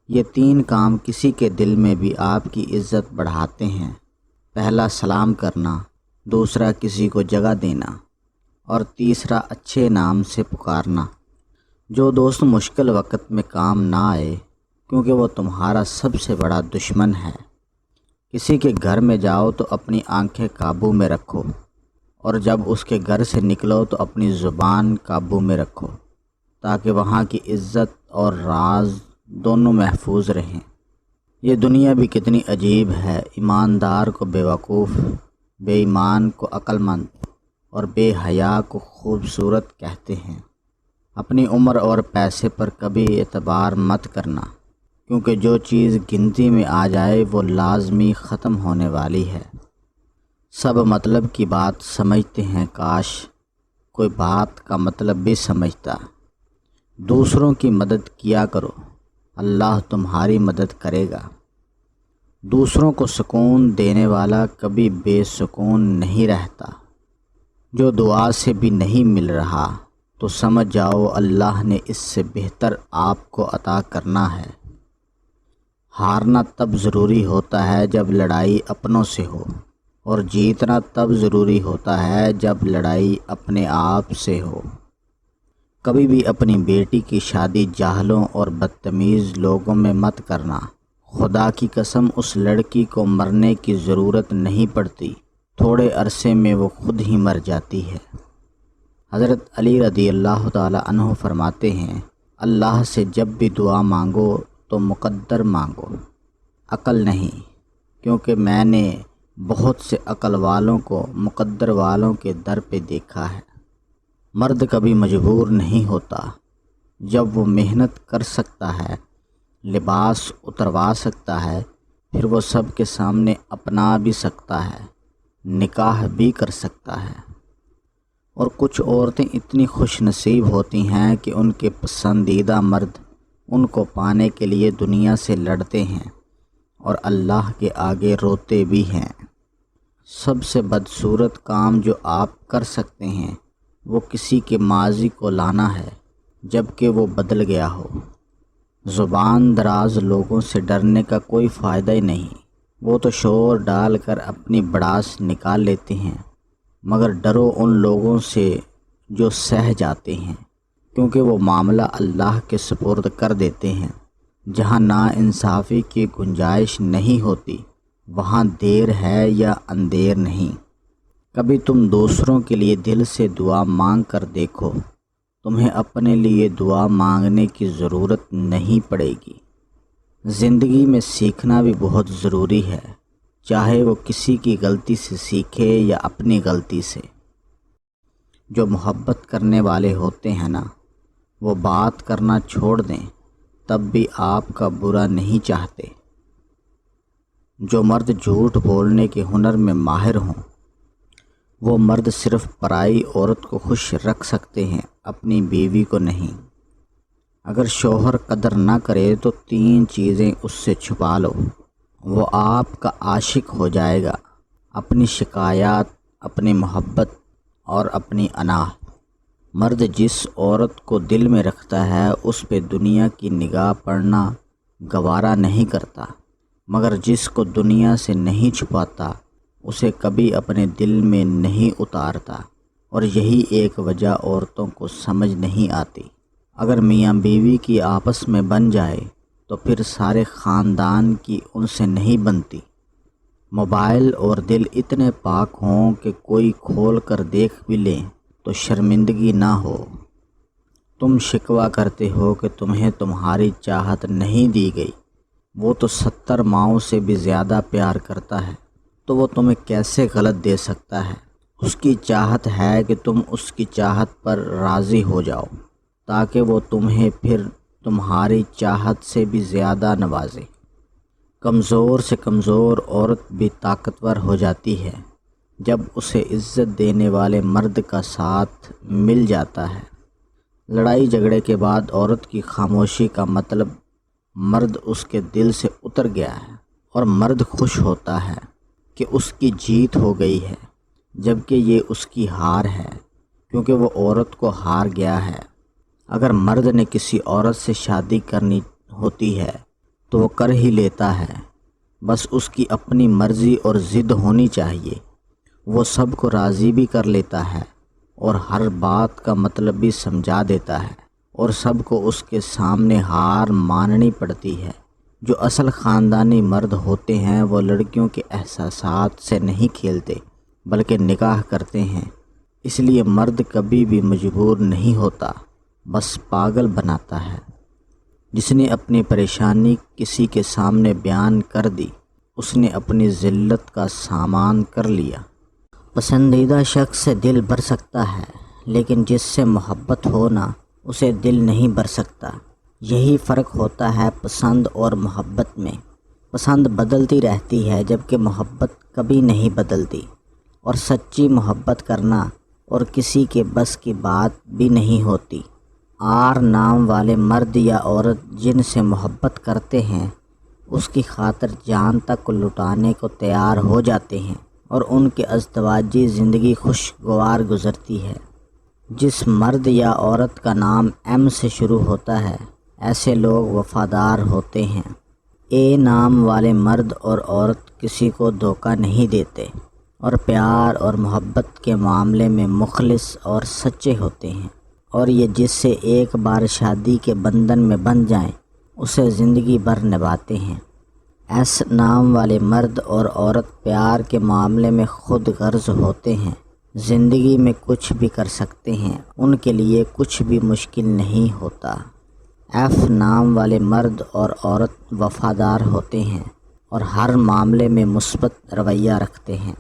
یہ تین کام کسی کے دل میں بھی آپ کی عزت بڑھاتے ہیں۔ پہلا سلام کرنا، دوسرا کسی کو جگہ دینا اور تیسرا اچھے نام سے پکارنا۔ جو دوست مشکل وقت میں کام نہ آئے کیونکہ وہ تمہارا سب سے بڑا دشمن ہے۔ کسی کے گھر میں جاؤ تو اپنی آنکھیں قابو میں رکھو، اور جب اس کے گھر سے نکلو تو اپنی زبان قابو میں رکھو، تاکہ وہاں کی عزت اور راز دونوں محفوظ رہیں۔ یہ دنیا بھی کتنی عجیب ہے، ایماندار کو بیوقوف، بے ایمان کو عقل مند اور بے حیا کو خوبصورت کہتے ہیں۔ اپنی عمر اور پیسے پر کبھی اعتبار مت کرنا، کیونکہ جو چیز گنتی میں آ جائے وہ لازمی ختم ہونے والی ہے۔ سب مطلب کی بات سمجھتے ہیں، کاش کوئی بات کا مطلب بھی سمجھتا۔ دوسروں کی مدد کیا کرو، اللہ تمہاری مدد کرے گا۔ دوسروں کو سکون دینے والا کبھی بے سکون نہیں رہتا۔ جو دعا سے بھی نہیں مل رہا تو سمجھ جاؤ اللہ نے اس سے بہتر آپ کو عطا کرنا ہے۔ ہارنا تب ضروری ہوتا ہے جب لڑائی اپنوں سے ہو، اور جیتنا تب ضروری ہوتا ہے جب لڑائی اپنے آپ سے ہو۔ کبھی بھی اپنی بیٹی کی شادی جاہلوں اور بدتمیز لوگوں میں مت کرنا۔ خدا کی قسم، اس لڑکی کو مرنے کی ضرورت نہیں پڑتی، تھوڑے عرصے میں وہ خود ہی مر جاتی ہے۔ حضرت علی رضی اللہ تعالی عنہ فرماتے ہیں، اللہ سے جب بھی دعا مانگو تو مقدر مانگو، عقل نہیں، کیونکہ میں نے بہت سے عقل والوں کو مقدر والوں کے در پہ دیکھا ہے۔ مرد کبھی مجبور نہیں ہوتا، جب وہ محنت کر سکتا ہے، لباس اتروا سکتا ہے، پھر وہ سب کے سامنے اپنا بھی سکتا ہے، نکاح بھی کر سکتا ہے۔ اور کچھ عورتیں اتنی خوش نصیب ہوتی ہیں کہ ان کے پسندیدہ مرد ان کو پانے کے لیے دنیا سے لڑتے ہیں اور اللہ کے آگے روتے بھی ہیں۔ سب سے بدصورت کام جو آپ کر سکتے ہیں وہ کسی کے ماضی کو لانا ہے جب کہ وہ بدل گیا ہو۔ زبان دراز لوگوں سے ڈرنے کا کوئی فائدہ ہی نہیں، وہ تو شور ڈال کر اپنی بڑاس نکال لیتے ہیں، مگر ڈرو ان لوگوں سے جو سہ جاتے ہیں، کیونکہ وہ معاملہ اللہ کے سپرد کر دیتے ہیں۔ جہاں ناانصافی کی گنجائش نہیں ہوتی وہاں دیر ہے یا اندیر نہیں۔ کبھی تم دوسروں کے لیے دل سے دعا مانگ کر دیکھو، تمہیں اپنے لیے دعا مانگنے کی ضرورت نہیں پڑے گی۔ زندگی میں سیکھنا بھی بہت ضروری ہے، چاہے وہ کسی کی غلطی سے سیکھے یا اپنی غلطی سے۔ جو محبت کرنے والے ہوتے ہیں نا، وہ بات کرنا چھوڑ دیں تب بھی آپ کا برا نہیں چاہتے۔ جو مرد جھوٹ بولنے کے ہنر میں ماہر ہوں، وہ مرد صرف پرائی عورت کو خوش رکھ سکتے ہیں، اپنی بیوی کو نہیں۔ اگر شوہر قدر نہ کرے تو تین چیزیں اس سے چھپا لو، وہ آپ کا عاشق ہو جائے گا: اپنی شکایات، اپنی محبت اور اپنی انا۔ مرد جس عورت کو دل میں رکھتا ہے اس پہ دنیا کی نگاہ پڑنا گوارا نہیں کرتا، مگر جس کو دنیا سے نہیں چھپاتا اسے کبھی اپنے دل میں نہیں اتارتا، اور یہی ایک وجہ عورتوں کو سمجھ نہیں آتی۔ اگر میاں بیوی کی آپس میں بن جائے تو پھر سارے خاندان کی ان سے نہیں بنتی۔ موبائل اور دل اتنے پاک ہوں کہ کوئی کھول کر دیکھ بھی لیں تو شرمندگی نہ ہو۔ تم شکوہ کرتے ہو کہ تمہیں تمہاری چاہت نہیں دی گئی، وہ تو 70 ماؤں سے بھی زیادہ پیار کرتا ہے، تو وہ تمہیں کیسے غلط دے سکتا ہے؟ اس کی چاہت ہے کہ تم اس کی چاہت پر راضی ہو جاؤ، تاکہ وہ تمہیں پھر تمہاری چاہت سے بھی زیادہ نوازے۔ کمزور سے کمزور عورت بھی طاقتور ہو جاتی ہے جب اسے عزت دینے والے مرد کا ساتھ مل جاتا ہے۔ لڑائی جھگڑے کے بعد عورت کی خاموشی کا مطلب مرد اس کے دل سے اتر گیا ہے، اور مرد خوش ہوتا ہے کہ اس کی جیت ہو گئی ہے، جبکہ یہ اس کی ہار ہے، کیونکہ وہ عورت کو ہار گیا ہے۔ اگر مرد نے کسی عورت سے شادی کرنی ہوتی ہے تو وہ کر ہی لیتا ہے، بس اس کی اپنی مرضی اور ضد ہونی چاہیے۔ وہ سب کو راضی بھی کر لیتا ہے اور ہر بات کا مطلب بھی سمجھا دیتا ہے، اور سب کو اس کے سامنے ہار ماننی پڑتی ہے۔ جو اصل خاندانی مرد ہوتے ہیں وہ لڑکیوں کے احساسات سے نہیں کھیلتے بلکہ نکاح کرتے ہیں۔ اس لیے مرد کبھی بھی مجبور نہیں ہوتا، بس پاگل بناتا ہے۔ جس نے اپنی پریشانی کسی کے سامنے بیان کر دی، اس نے اپنی ذلت کا سامان کر لیا۔ پسندیدہ شخص سے دل بھر سکتا ہے، لیکن جس سے محبت ہو نا، اسے دل نہیں بھر سکتا۔ یہی فرق ہوتا ہے پسند اور محبت میں۔ پسند بدلتی رہتی ہے جبکہ محبت کبھی نہیں بدلتی، اور سچی محبت کرنا اور کسی کے بس کی بات بھی نہیں ہوتی۔ آر نام والے مرد یا عورت جن سے محبت کرتے ہیں اس کی خاطر جان تک لٹانے کو تیار ہو جاتے ہیں، اور ان کی ازدواجی زندگی خوشگوار گزرتی ہے۔ جس مرد یا عورت کا نام ایم سے شروع ہوتا ہے، ایسے لوگ وفادار ہوتے ہیں۔ اے نام والے مرد اور عورت کسی کو دھوکہ نہیں دیتے اور پیار اور محبت کے معاملے میں مخلص اور سچے ہوتے ہیں، اور یہ جس سے ایک بار شادی کے بندھن میں بندھ جائیں اسے زندگی بھر نبھاتے ہیں۔ ایس نام والے مرد اور عورت پیار کے معاملے میں خود غرض ہوتے ہیں، زندگی میں کچھ بھی کر سکتے ہیں، ان کے لیے کچھ بھی مشکل نہیں ہوتا۔ ایف نام والے مرد اور عورت وفادار ہوتے ہیں اور ہر معاملے میں مثبت رویہ رکھتے ہیں۔